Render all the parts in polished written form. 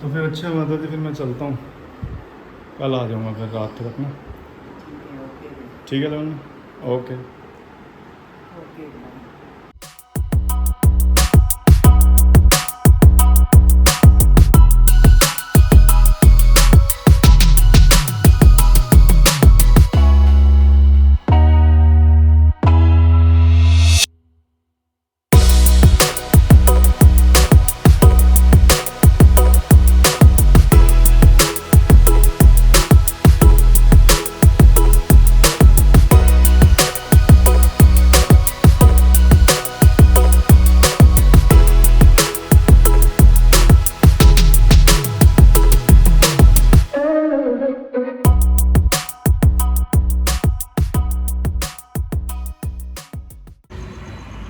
तो फिर अच्छा माता जी, फिर मैं चलता हूँ, कल आ जाऊँगा फिर रात तक ना। ओके ठीक है loan. Okay. Okay.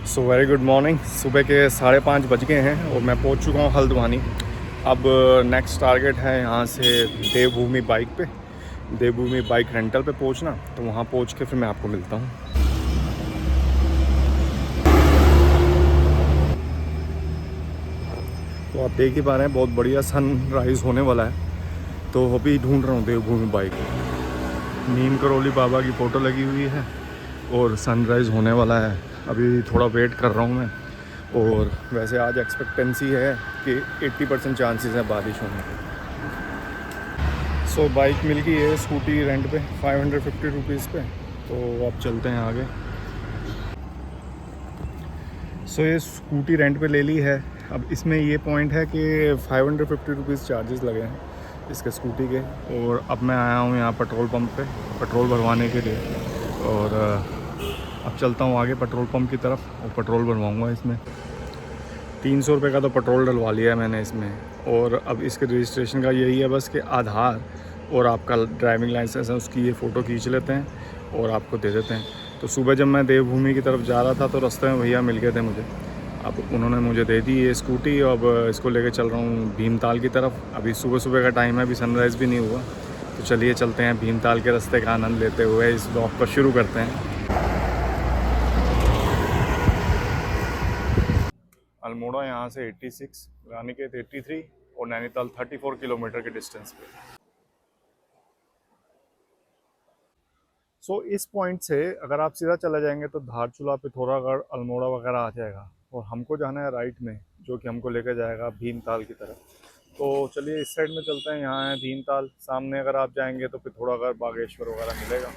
So very good morning. सुबह के 5:30 बज गए हैं और मैं पहुंच चुका हूं हल्द्वानी। अब नेक्स्ट टारगेट है यहाँ से देवभूमि बाइक पे, देवभूमि बाइक रेंटल पे पहुंचना। तो वहाँ पहुंच के फिर मैं आपको मिलता हूँ। तो आप देख ही पा रहे हैं बहुत बढ़िया सनराइज़ होने वाला है। तो अभी ढूंढ रहा हूँ देवभूमि बाइक। नीम करौली बाबा की फ़ोटो लगी हुई है और सनराइज़ होने वाला है। अभी थोड़ा वेट कर रहा हूँ मैं। और वैसे आज एक्सपेक्टेंसी है कि 80% चांसेस है बारिश होने के। सो बाइक मिल गई है स्कूटी रेंट पे 550 रुपीज़ पे। तो अब चलते हैं आगे। सो ये स्कूटी रेंट पे ले ली है। अब इसमें ये पॉइंट है कि 550 रुपीज़ चार्जेस लगे हैं इसके स्कूटी के। और अब मैं आया हूँ यहाँ पेट्रोल पंप पे पेट्रोल भरवाने के लिए। और अब चलता हूँ आगे पेट्रोल पंप की तरफ और पेट्रोल भरवाऊँगा इसमें। 300 रुपये का तो पेट्रोल डलवा लिया है मैंने इसमें। और अब इसके रजिस्ट्रेशन का यही है बस कि आधार और आपका ड्राइविंग लाइसेंस है उसकी ये फ़ोटो खींच लेते हैं और आपको दे देते हैं। तो सुबह जब मैं देवभूमि की तरफ जा रहा था तो रास्ते में भैया मिल गए थे मुझे। अब उन्होंने मुझे दे दी ये स्कूटी। अब इसको लेके चल रहा हूँ भीमताल की तरफ। अभी सुबह सुबह का टाइम है, अभी सनराइज़ भी नहीं हुआ। तो चलिए चलते हैं भीमताल के रास्ते का आनंद लेते हुए इस ब्लॉग को शुरू करते हैं। अल्मोड़ा यहाँ से 86, रानीखेत 83 और नैनीताल 34 किलोमीटर के डिस्टेंस पे। सो इस पॉइंट से अगर आप सीधा चले जाएंगे तो धारचूला, पिथौरागढ़, अल्मोड़ा वगैरह आ जाएगा। और हमको जाना है राइट में, जो कि हमको लेकर जाएगा भीमताल की तरफ। तो चलिए इस साइड में चलते हैं। यहाँ है भीमताल, सामने अगर आप जाएंगे तो पिथौरागढ़, बागेश्वर वगैरह मिलेगा।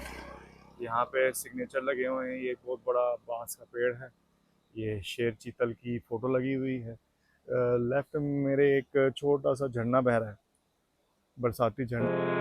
यहाँ पे सिग्नेचर लगे हुए हैं। ये एक बहुत बड़ा बांस का पेड़ है। ये शेर चीतल की फ़ोटो लगी हुई है। लेफ्ट में मेरे एक छोटा सा झरना बह रहा है, बरसाती झरना।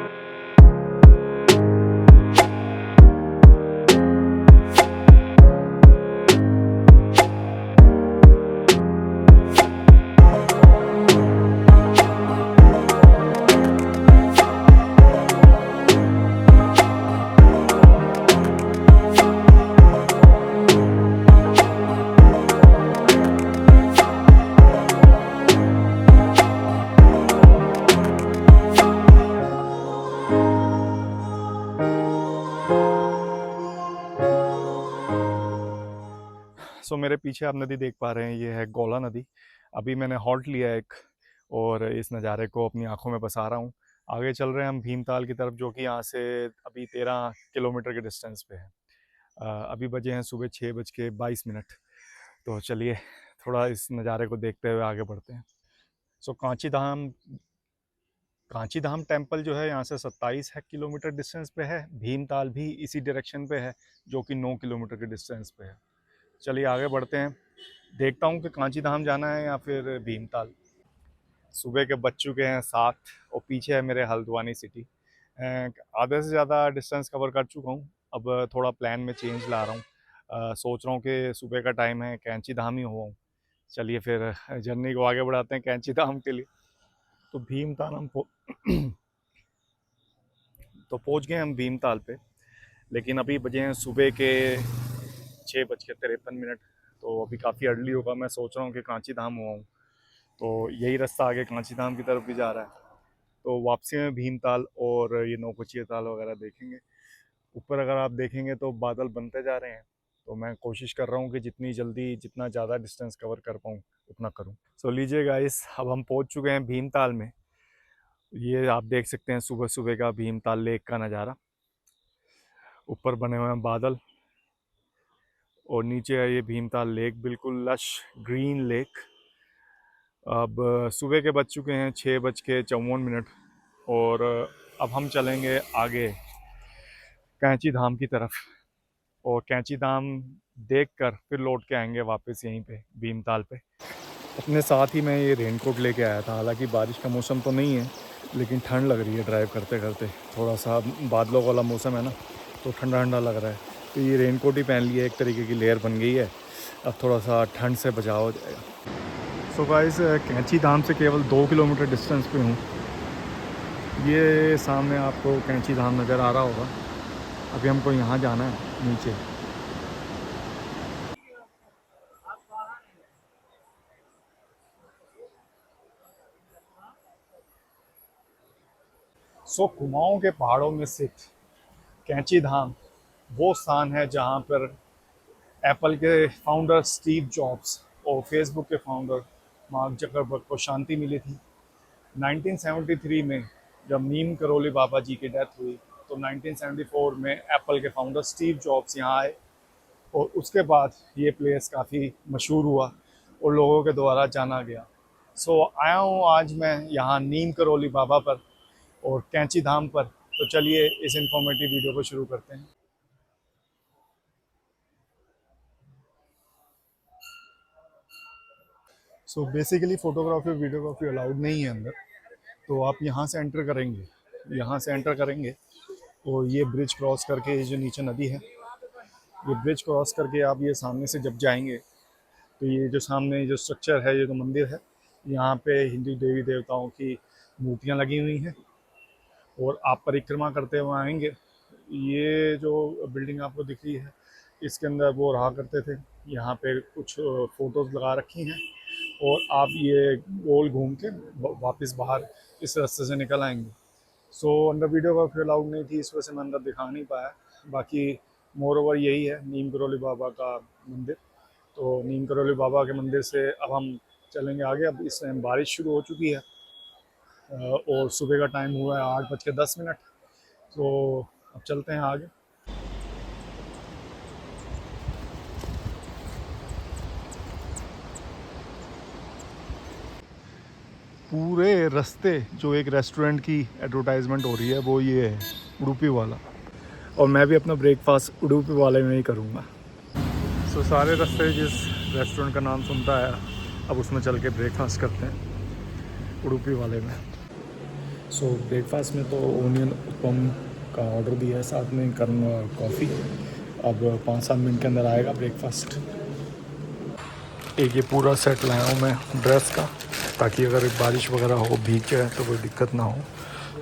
सो मेरे पीछे आप नदी देख पा रहे हैं, ये है गौला नदी। अभी मैंने हॉल्ट लिया है एक और इस नज़ारे को अपनी आंखों में बसा रहा हूँ। आगे चल रहे हैं हम भीमताल की तरफ, जो कि यहाँ से अभी 13 किलोमीटर के डिस्टेंस पे है। अभी बजे हैं सुबह 6:22। तो चलिए थोड़ा इस नज़ारे को देखते हुए आगे बढ़ते हैं। सो कांची धाम टेम्पल जो है यहाँ से 27 है किलोमीटर डिस्टेंस पे है। भीमताल भी इसी डायरेक्शन पे है, जो कि 9 किलोमीटर के डिस्टेंस पे है। चलिए आगे बढ़ते हैं, देखता हूँ कि कांची धाम जाना है या फिर भीमताल। सुबह के बज चुके हैं 7 और पीछे है मेरे हल्द्वानी सिटी। आधे से ज़्यादा डिस्टेंस कवर कर चुका हूँ। अब थोड़ा प्लान में चेंज ला रहा हूँ। सोच रहा हूँ कि सुबह का टाइम है, कैंची धाम ही हुआ हूँ। चलिए फिर जर्नी को आगे बढ़ाते हैं कैंची धाम के लिए। तो भीमताल तो पहुँच गए हम भीमताल पे। लेकिन अभी बजे हैं सुबह के 6:53। तो अभी काफ़ी अर्ली होगा। मैं सोच रहा हूँ कि कांची धाम हुआ हूँ, तो यही रास्ता आगे कांची धाम की तरफ भी जा रहा है। तो वापसी में भीमताल और ये नौकुचिया ताल वगैरह देखेंगे। ऊपर अगर आप देखेंगे तो बादल बनते जा रहे हैं। तो मैं कोशिश कर रहा हूँ कि जितनी जल्दी जितना ज़्यादा डिस्टेंस कवर कर पाऊँ उतना करूँ। सो लीजिए गाइस, अब हम पहुँच चुके हैं भीमताल में। ये आप देख सकते हैं सुबह सुबह का भीमताल लेक का नज़ारा। ऊपर बने हुए हैं बादल और नीचे है ये भीमताल लेक, बिल्कुल लश ग्रीन लेक। अब सुबह के बज चुके हैं 6:54 और अब हम चलेंगे आगे कैंची धाम की तरफ और कैंची धाम देखकर फिर लौट के आएंगे वापस यहीं पे भीमताल पे। अपने साथ ही मैं ये रेनकोट लेके आया था, हालांकि बारिश का मौसम तो नहीं है लेकिन ठंड लग रही है ड्राइव करते करते। थोड़ा सा बादलों वाला मौसम है ना, तो ठंडा ठंडा लग रहा है, तो ये रेनकोट ही पहन लिया, एक तरीके की लेयर बन गई है, अब थोड़ा सा ठंड से बचाव हो जाएगा। सो गाइस, कैंची धाम से केवल 2 किलोमीटर डिस्टेंस पे हूँ। ये सामने आपको कैंची धाम नज़र आ रहा होगा। अभी हमको यहाँ जाना है नीचे। सो कुमाऊं के पहाड़ों में स्थित कैंची धाम वो स्थान है जहाँ पर एप्पल के फाउंडर स्टीव जॉब्स और फेसबुक के फाउंडर मार्क जकरबर्ग को शांति मिली थी। 1973 में जब नीम करोली बाबा जी की डेथ हुई तो 1974 में एप्पल के फाउंडर स्टीव जॉब्स यहाँ आए और उसके बाद ये प्लेस काफ़ी मशहूर हुआ और लोगों के द्वारा जाना गया। सो आया हूँ आज मैं यहाँ नीम करोली बाबा पर और कैंची धाम पर। तो चलिए इस इंफॉर्मेटिव वीडियो को शुरू करते हैं। सो बेसिकली फ़ोटोग्राफी और वीडियोग्राफी अलाउड नहीं है अंदर, तो आप यहाँ से एंटर करेंगे, यहाँ से एंटर करेंगे और ये ब्रिज क्रॉस करके, ये जो नीचे नदी है, ये ब्रिज क्रॉस करके आप ये सामने से जब जाएंगे तो ये जो सामने जो स्ट्रक्चर है, ये जो मंदिर है, यहाँ पे हिंदू देवी देवताओं की मूर्तियाँ लगी हुई हैं और आप परिक्रमा करते हुए आएंगे। ये जो बिल्डिंग आपको दिख रही है, इसके अंदर वो रहा करते थे। यहाँ पे कुछ फ़ोटोज़ लगा रखी हैं और आप ये गोल घूम के वापस बाहर इस रास्ते से निकल आएंगे। सो अंदर वीडियोग्राफी अलाउड नहीं थी, इस वजह से मैं अंदर दिखा नहीं पाया। बाकी मोर ओवर यही है नीम करोली बाबा का मंदिर। तो नीम करोली बाबा के मंदिर से अब हम चलेंगे आगे। अब इस टाइम बारिश शुरू हो चुकी है और सुबह का टाइम हुआ है 8:10। तो अब चलते हैं आगे। पूरे रास्ते जो एक रेस्टोरेंट की एडवर्टाइजमेंट हो रही है वो ये है, उडुपी वाला, और मैं भी अपना ब्रेकफास्ट उडुपी वाले में ही करूँगा। सो सारे रास्ते जिस रेस्टोरेंट का नाम सुनता है अब उसमें चल के ब्रेकफास्ट करते हैं उडुपी वाले में। सो ब्रेकफास्ट में तो ओनियन उत्पम का ऑर्डर दिया है, साथ में गर्म कॉफ़ी। अब 5-7 मिनट के अंदर आएगा ब्रेकफास्ट। एक ये पूरा सेट लाया हूँ मैं ड्रेस का, ताकि अगर बारिश वगैरह हो, भीग जाए तो कोई दिक्कत ना हो।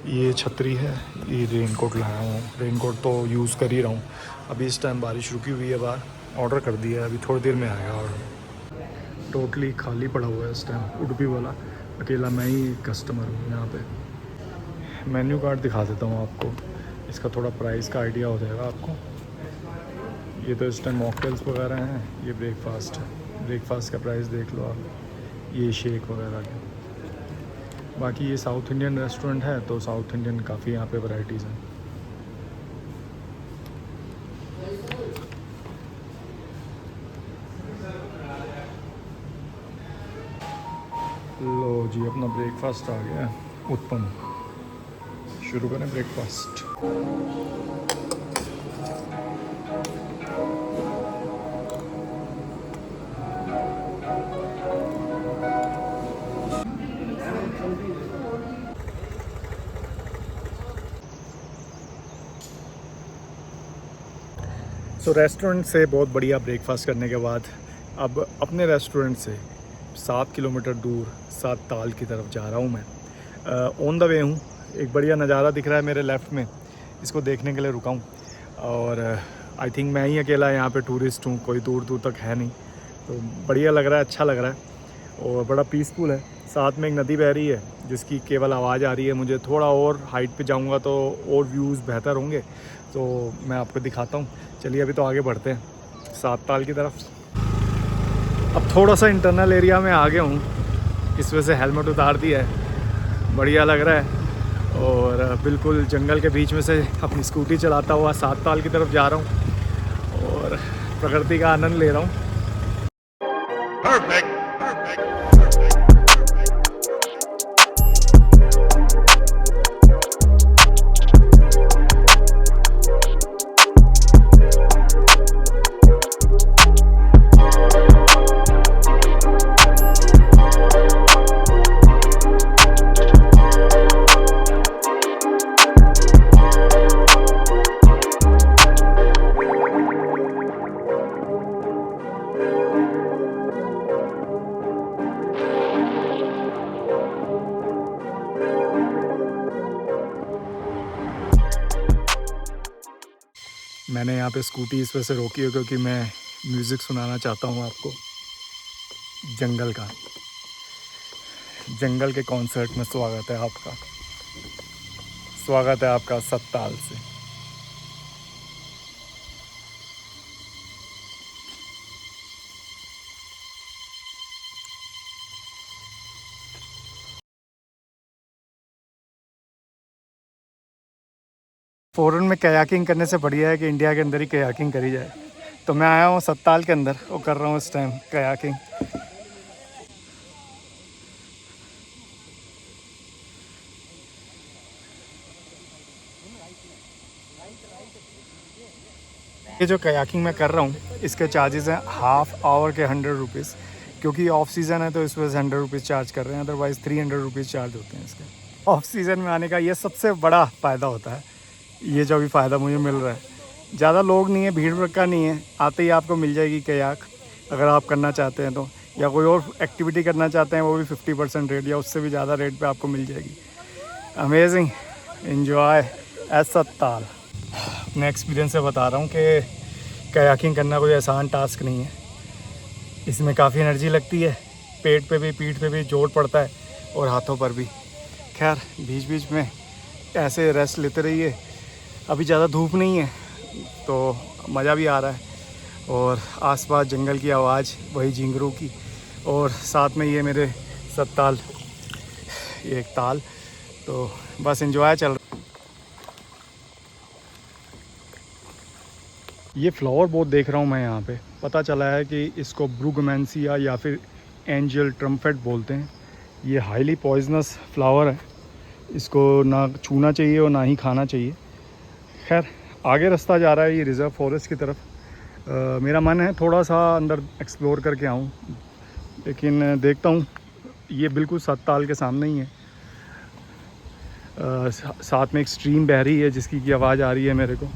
ये छतरी है, ये रेनकोट लाया हूँ, रेनकोट तो यूज़ कर ही रहा हूँ। अभी इस टाइम बारिश रुकी हुई है बाहर, ऑर्डर कर दिया है, अभी थोड़ी देर में आएगा ऑर्डर। टोटली खाली पड़ा हुआ है इस टाइम उडुपी वाला, अकेला मैं ही कस्टमर हूँ यहाँ पे। मेन्यू कार्ड दिखा देता हूँ आपको, इसका थोड़ा प्राइस का आइडिया हो जाएगा आपको। ये तो इस टाइम मॉकटेल्स वगैरह हैं, ये ब्रेकफास्ट है, ब्रेकफास्ट का प्राइस देख लो आप, ये शेक वगैरह के। बाकी ये साउथ इंडियन रेस्टोरेंट है तो साउथ इंडियन काफ़ी यहाँ पे वैरायटीज़ हैं। लो जी, अपना ब्रेकफास्ट आ गया, उत्पम। शुरू करें ब्रेकफास्ट। सो रेस्टोरेंट से बहुत बढ़िया ब्रेकफास्ट करने के बाद अब अपने रेस्टोरेंट से 7 किलोमीटर दूर सात ताल की तरफ जा रहा हूँ मैं। ऑन द वे हूँ, एक बढ़िया नज़ारा दिख रहा है मेरे लेफ़्ट में, इसको देखने के लिए रुका हूँ। और आई थिंक मैं ही अकेला यहाँ पे टूरिस्ट हूँ, कोई दूर दूर तक है नहीं, तो बढ़िया लग रहा है, अच्छा लग रहा है और बड़ा पीसफुल है। साथ में एक नदी बह रही है जिसकी केवल आवाज़ आ रही है मुझे। थोड़ा और हाइट पे जाऊँगा तो और व्यूज़ बेहतर होंगे, तो मैं आपको दिखाता हूँ। चलिए अभी तो आगे बढ़ते हैं सात ताल की तरफ। अब थोड़ा सा इंटरनल एरिया में आ गया हूँ, इस वजह से हेलमेट उतार दिया है, बढ़िया लग रहा है। और बिल्कुल जंगल के बीच में से अपनी स्कूटी चलाता हुआ 7 ताल की तरफ जा रहा हूँ और प्रकृति का आनंद ले रहा हूँ। मैंने यहाँ पे स्कूटी इस वजह से रोकी है क्योंकि मैं म्यूज़िक सुनाना चाहता हूँ आपको जंगल का। जंगल के कॉन्सर्ट में स्वागत है आपका। स्वागत है आपका 7 ताल से। फ़ॉरेन में कयाकिंग करने से बढ़िया है कि इंडिया के अंदर ही कयाकिंग करी जाए। तो मैं आया हूँ 7 ताल के अंदर और कर रहा हूँ इस टाइम कयाकिंग। ये जो कयाकिंग मैं कर रहा हूँ इसके चार्जेस हैं हाफ आवर के 100 रुपीज़, क्योंकि ऑफ सीज़न है तो इस वजह से 100 रुपीज़ चार्ज कर रहे हैं, अदरवाइज़ 300 रुपीज़ चार्ज होते हैं इसके। ऑफ सीज़न में आने का ये सबसे बड़ा फ़ायदा होता है, ये जो भी फ़ायदा मुझे मिल रहा है। ज़्यादा लोग नहीं है, भीड़ भड़का नहीं है, आते ही आपको मिल जाएगी कयाक अगर आप करना चाहते हैं तो, या कोई और एक्टिविटी करना चाहते हैं वो भी 50% रेट या उससे भी ज़्यादा रेट पे आपको मिल जाएगी। अमेजिंग, एंजॉय एट 7 ताल। अपने एक्सपीरियंस से बता रहा हूँ कि कयाकिंग करना कोई आसान टास्क नहीं है। इसमें काफ़ी एनर्जी लगती है, पेट पे भी पीठ पे भी जोर पड़ता है और हाथों पर भी। खैर बीच बीच में ऐसे रेस्ट लेते रहिए। अभी ज़्यादा धूप नहीं है तो मज़ा भी आ रहा है, और आसपास जंगल की आवाज़ वही झिंगरों की, और साथ में ये मेरे 7 ताल, ये एक ताल, तो बस एंजॉय चल रहा। ये फ्लावर बहुत देख रहा हूँ मैं यहाँ पे, पता चला है कि इसको ब्रूगमैंसिया या फिर एंजल ट्रम्पेट बोलते हैं। ये हाईली पॉइजनस फ्लावर है, इसको ना छूना चाहिए और ना ही खाना चाहिए। खैर आगे रास्ता जा रहा है ये रिज़र्व फॉरेस्ट की तरफ। मेरा मन है थोड़ा सा अंदर एक्सप्लोर करके आऊँ, लेकिन देखता हूँ। ये बिल्कुल 7 ताल के सामने ही है। साथ में एक स्ट्रीम बह रही है जिसकी की आवाज़ आ रही है मेरे को।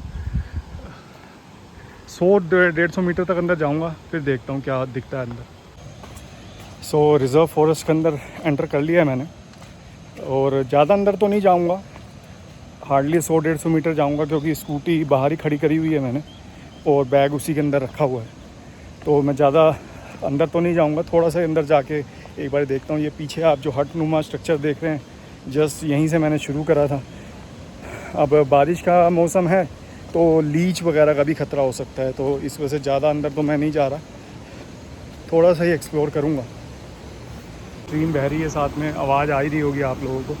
100-150 मीटर तक अंदर जाऊंगा, फिर देखता हूँ क्या दिखता है अंदर। सो रिज़र्व फॉरेस्ट के अंदर एंटर कर लिया है मैंने, और ज़्यादा अंदर तो नहीं जाऊंगा, हार्डली 100-150 मीटर जाऊंगा, क्योंकि स्कूटी बाहर ही खड़ी करी हुई है मैंने और बैग उसी के अंदर रखा हुआ है। तो मैं ज़्यादा अंदर तो नहीं जाऊंगा, थोड़ा सा अंदर जाके एक बार देखता हूँ। ये पीछे आप जो हट नुमा स्ट्रक्चर देख रहे हैं, जस्ट यहीं से मैंने शुरू करा था। अब बारिश का मौसम है तो लीच वगैरह का भी ख़तरा हो सकता है, तो इस वजह से ज़्यादा अंदर तो मैं नहीं जा रहा, थोड़ा सा ही एक्सप्लोर करूँगा। ट्रेन बह रही है, साथ में आवाज़ आ ही रही होगी आप लोगों को।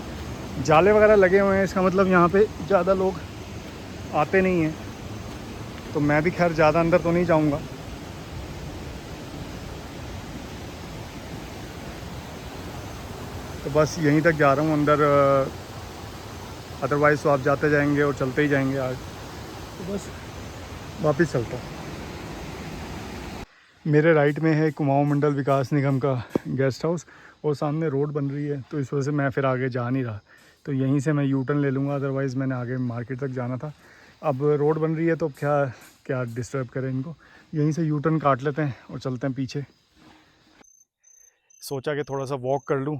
जाले वगैरह लगे हुए हैं, इसका मतलब यहाँ पे ज़्यादा लोग आते नहीं हैं, तो मैं भी खैर ज़्यादा अंदर तो नहीं जाऊँगा। तो बस यहीं तक जा रहा हूँ अंदर, अदरवाइज़ तो आप जाते जाएंगे और चलते ही जाएंगे आज, तो बस वापस चलता हूँ। मेरे राइट में है कुमाऊं मंडल विकास निगम का गेस्ट हाउस, और सामने रोड बन रही है, तो इस वजह से मैं फिर आगे जा नहीं रहा, तो यहीं से मैं यू टर्न ले लूँगा, अदरवाइज़ मैंने आगे मार्केट तक जाना था। अब रोड बन रही है तो क्या क्या डिस्टर्ब करें इनको, यहीं से यू टर्न काट लेते हैं और चलते हैं पीछे। सोचा कि थोड़ा सा वॉक कर लूँ,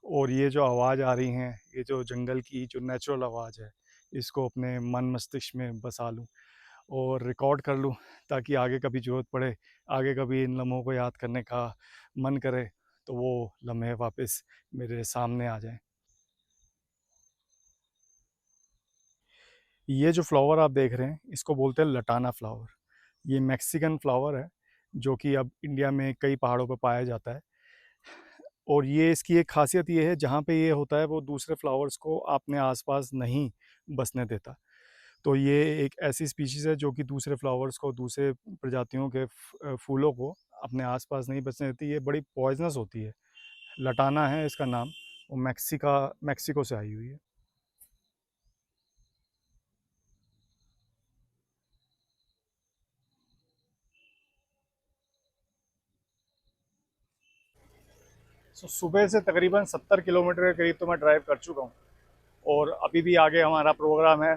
और ये जो आवाज़ आ रही हैं, ये जो जंगल की जो नेचुरल आवाज़ है, इसको अपने मन मस्तिष्क में बसा लूँ और रिकॉर्ड कर लूँ, ताकि आगे कभी ज़रूरत पड़े, आगे कभी इन लम्हों को याद करने का मन करे, तो वो लम्हे वापस मेरे सामने आ जाएं। ये जो फ्लावर आप देख रहे हैं इसको बोलते हैं लटाना फ्लावर। ये मैक्सिकन फ्लावर है जो कि अब इंडिया में कई पहाड़ों पर पाया जाता है, और ये इसकी एक खासियत ये है, जहाँ पे ये होता है वो दूसरे फ्लावर्स को अपने आसपास नहीं बसने देता। तो ये एक ऐसी स्पीशीज़ है जो कि दूसरे फ्लावर्स को, दूसरे प्रजातियों के फूलों को अपने आसपास नहीं बसने देती। ये बड़ी पॉइजनस होती है। लटाना है इसका नाम। वो मैक्सिको से आई हुई है। सुबह से तकरीबन 70 किलोमीटर के करीब तो मैं ड्राइव कर चुका हूँ। और अभी भी आगे हमारा प्रोग्राम है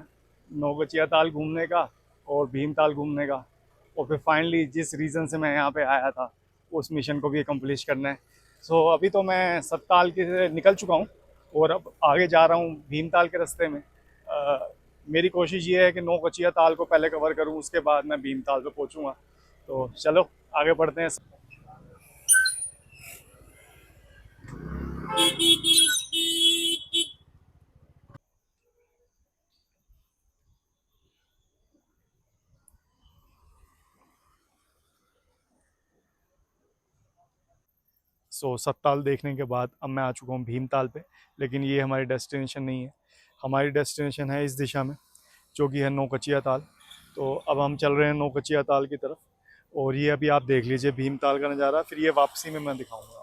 नौगचिया ताल घूमने का और भीमताल घूमने का। और फिर फाइनली जिस रीज़न से मैं यहाँ पे आया था उस मिशन को भी अकम्प्लिश करना है। अभी तो मैं सत्ताल के निकल चुका हूँ और अब आगे जा रहा हूँ भीमताल के रास्ते में। मेरी कोशिश ये है कि नौगचिया ताल को पहले कवर करूँ, उसके बाद मैं भीमताल पे पहुँचूँगा। तो चलो आगे बढ़ते हैं। 7 ताल देखने के बाद अब मैं आ चुका हूँ भीमताल पे। लेकिन ये हमारी डेस्टिनेशन नहीं है। हमारी डेस्टिनेशन है इस दिशा में, जो कि है नौकचिया ताल। तो अब हम चल रहे हैं नौकचिया ताल की तरफ। और ये अभी आप देख लीजिए भीमताल का नज़ारा, फिर ये वापसी में मैं दिखाऊंगा।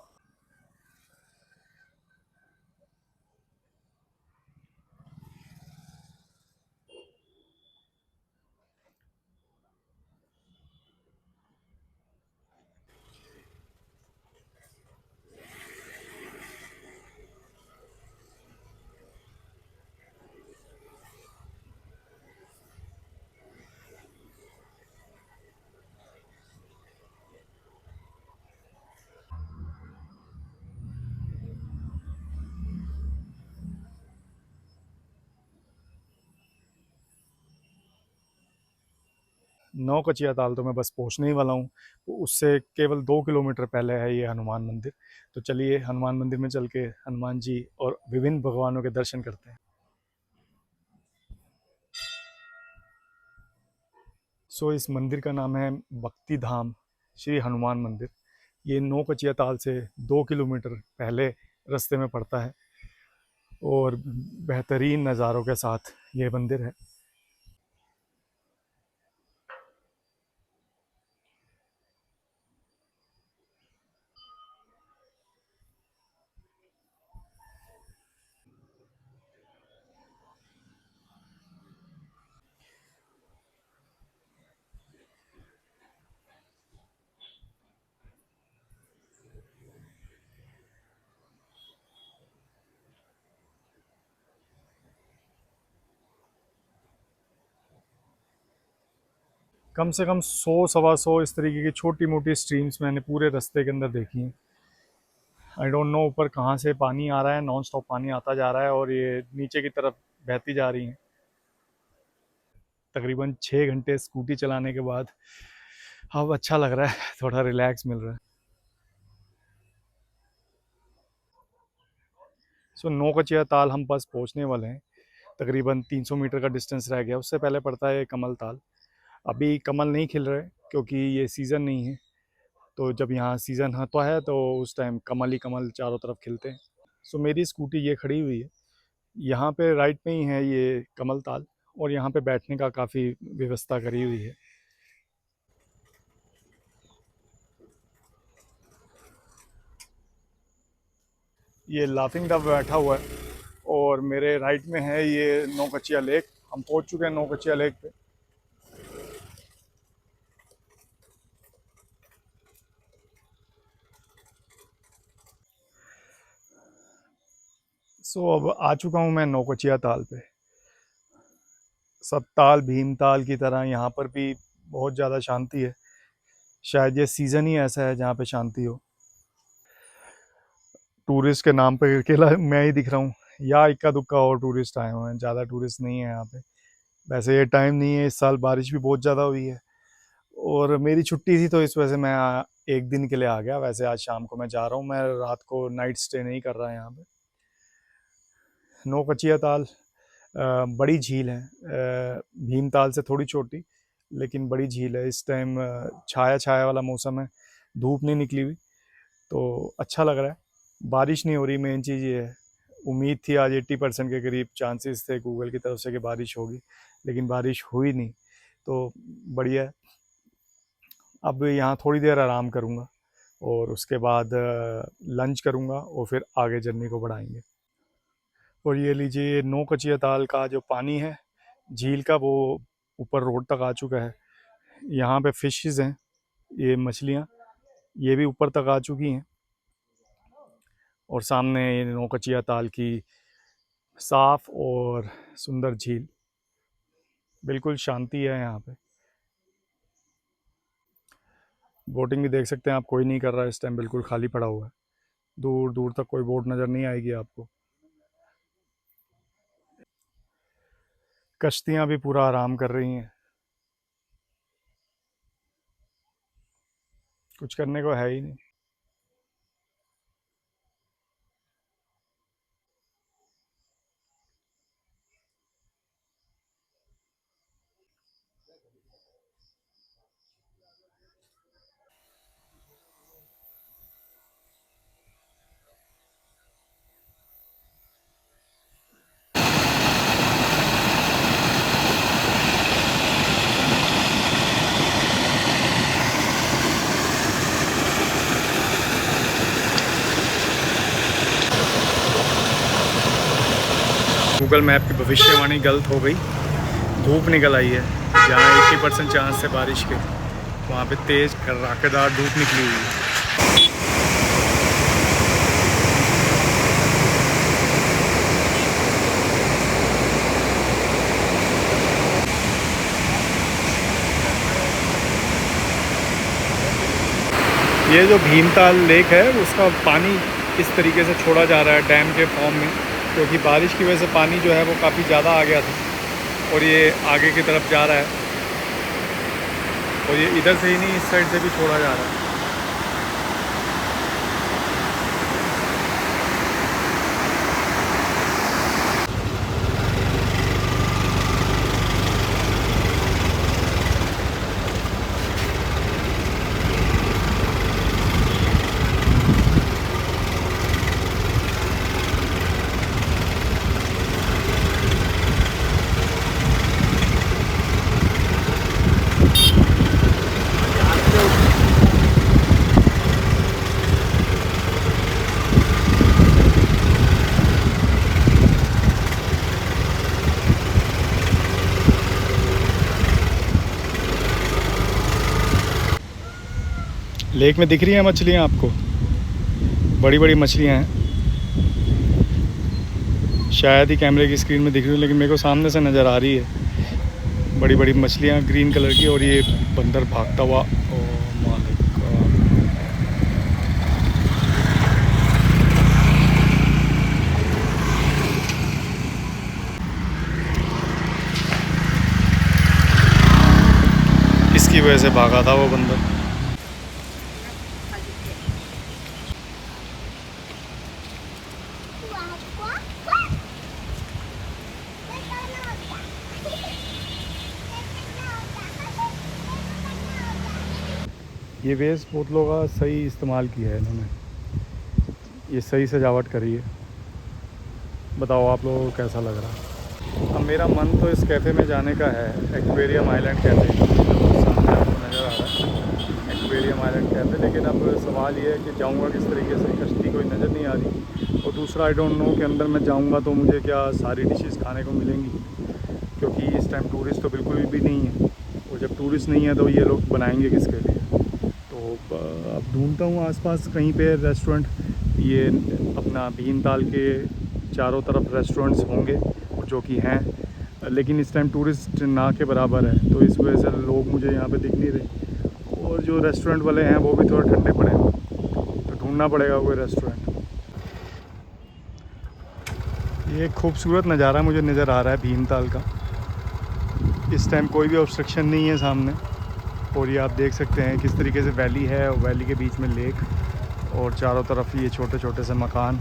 नौकचिया ताल तो मैं बस पहुंचने ही वाला हूँ। तो उससे केवल 2 किलोमीटर पहले है ये हनुमान मंदिर। तो चलिए हनुमान मंदिर में चल के हनुमान जी और विभिन्न भगवानों के दर्शन करते हैं। इस मंदिर का नाम है भक्ति धाम श्री हनुमान मंदिर। ये नौकचिया ताल से 2 किलोमीटर पहले रास्ते में पड़ता है और बेहतरीन नज़ारों के साथ ये मंदिर है। कम से कम 100 सवा 100 इस तरीके की छोटी मोटी स्ट्रीम्स मैंने पूरे रास्ते के अंदर देखी हैं। आई डोंट नो ऊपर कहाँ से पानी आ रहा है, नॉन स्टॉप पानी आता जा रहा है और ये नीचे की तरफ बहती जा रही हैं। तकरीबन 6 घंटे स्कूटी चलाने के बाद अब अच्छा लग रहा है, थोड़ा रिलैक्स मिल रहा है। नौकचिया ताल हम बस पहुंचने वाले हैं। तकरीबन 300 मीटर का डिस्टेंस रह गया, उससे पहले पड़ता है कमल ताल। अभी कमल नहीं खिल रहे क्योंकि ये सीज़न नहीं है। तो जब यहाँ सीज़न होता है तो उस टाइम कमल ही कमल चारों तरफ खिलते हैं। मेरी स्कूटी ये खड़ी हुई है। यहाँ पे राइट में ही है ये कमल ताल और यहाँ पे बैठने का काफ़ी व्यवस्था करी हुई है। ये लाफिंग डब बैठा हुआ है और मेरे राइट में है ये नौकचिया लेक। हम पहुँच चुके हैं नौकचिया लेक पे। अब आ चुका हूँ मैं नौकचिया ताल पे। सब ताल भीमताल की तरह यहाँ पर भी बहुत ज़्यादा शांति है। शायद ये सीज़न ही ऐसा है जहाँ पे शांति हो। टूरिस्ट के नाम पे अकेला मैं ही दिख रहा हूँ, या इक्का दुक्का और टूरिस्ट आए हुए हैं, ज़्यादा टूरिस्ट नहीं है यहाँ पे। वैसे ये टाइम नहीं है, इस साल बारिश भी बहुत ज़्यादा हुई है और मेरी छुट्टी थी तो इस वजह से मैं एक दिन के लिए आ गया। वैसे आज शाम को मैं जा रहा हूँ, मैं रात को नाइट स्टे नहीं कर रहा यहाँ पे। नौकचिया ताल बड़ी झील है, भीमताल से थोड़ी छोटी लेकिन बड़ी झील है। इस टाइम छाया छाया वाला मौसम है, धूप नहीं निकली हुई तो अच्छा लग रहा है। बारिश नहीं हो रही, मेन चीज़ ये है। उम्मीद थी आज 80% के करीब चांसेस थे गूगल की तरफ से कि बारिश होगी, लेकिन बारिश हुई नहीं। तो बढ़िया है। अब यहाँ थोड़ी देर आराम करूँगा और उसके बाद लंच करूँगा और फिर आगे जर्नी को बढ़ाएंगे। और ये लीजिए नौ कचिया ताल का जो पानी है झील का, वो ऊपर रोड तक आ चुका है। यहाँ पे फिशेस हैं, ये मछलियाँ, ये भी ऊपर तक आ चुकी हैं। और सामने ये नौ कचिया ताल की साफ़ और सुंदर झील, बिल्कुल शांति है यहाँ पे। बोटिंग भी देख सकते हैं आप, कोई नहीं कर रहा है इस टाइम, बिल्कुल खाली पड़ा हुआ है। दूर दूर तक कोई बोट नज़र नहीं आएगी आपको। कश्तियाँ भी पूरा आराम कर रही हैं, कुछ करने को है ही नहीं। गूगल मैप की भविष्यवाणी गलत हो गई, धूप निकल आई है। जहाँ 80% चांस है बारिश के, वहाँ पे तेज़ कड़ाकेदार धूप निकली हुई है। ये जो भीमताल लेक है उसका पानी इस तरीके से छोड़ा जा रहा है डैम के फॉर्म में, क्योंकि बारिश की वजह से पानी जो है वो काफ़ी ज़्यादा आ गया था और ये आगे की तरफ जा रहा है। और ये इधर से ही नहीं, इस साइड से भी छोड़ा जा रहा है। लेक में दिख रही हैं मछलियाँ आपको, बड़ी बड़ी मछलियाँ हैं। शायद ही कैमरे की स्क्रीन में दिख रही है, लेकिन मेरे को सामने से नज़र आ रही है बड़ी बड़ी मछलियाँ ग्रीन कलर की। और ये बंदर भागता हुआ, ओह माय गॉड। किसकी वजह से भागा था वो बंदर? ये वेस्ट बोतलों का सही इस्तेमाल किया है इन्होंने, ये सही सजावट करी है। बताओ आप लोगों को कैसा लग रहा है? अब मेरा मन तो इस कैफ़े में जाने का है, एक्वेरियम आइलैंड कैफ़े, सामने आपको नज़र आ रहा है एक्वेरियम आइलैंड कैफ़े। लेकिन अब सवाल ये है कि जाऊंगा किस तरीके से, कश्ती कोई नज़र नहीं आ रही। और दूसरा आई डोंट नो कि अंदर मैं जाऊंगा तो मुझे क्या सारी डिशेस खाने को मिलेंगी, क्योंकि इस टाइम टूरिस्ट तो बिल्कुल भी नहीं है। और जब टूरिस्ट नहीं है तो ये लोग बनाएंगे किसके लिए? तो अब ढूंढता हूँ आसपास कहीं पे रेस्टोरेंट। ये अपना भीमताल के चारों तरफ रेस्टोरेंट्स होंगे जो कि हैं, लेकिन इस टाइम टूरिस्ट ना के बराबर है, तो इस वजह से लोग मुझे यहाँ पे दिख नहीं रहे। और जो रेस्टोरेंट वाले हैं वो भी थोड़े ठंडे पड़े हैं, तो ढूंढना पड़ेगा कोई रेस्टोरेंट। ये एक खूबसूरत नज़ारा मुझे नज़र आ रहा है भीमताल का। इस टाइम कोई भी ऑब्स्ट्रक्शन नहीं है सामने, और ये आप देख सकते हैं किस तरीके से वैली है, और वैली के बीच में लेक, और चारों तरफ ये छोटे छोटे से मकान।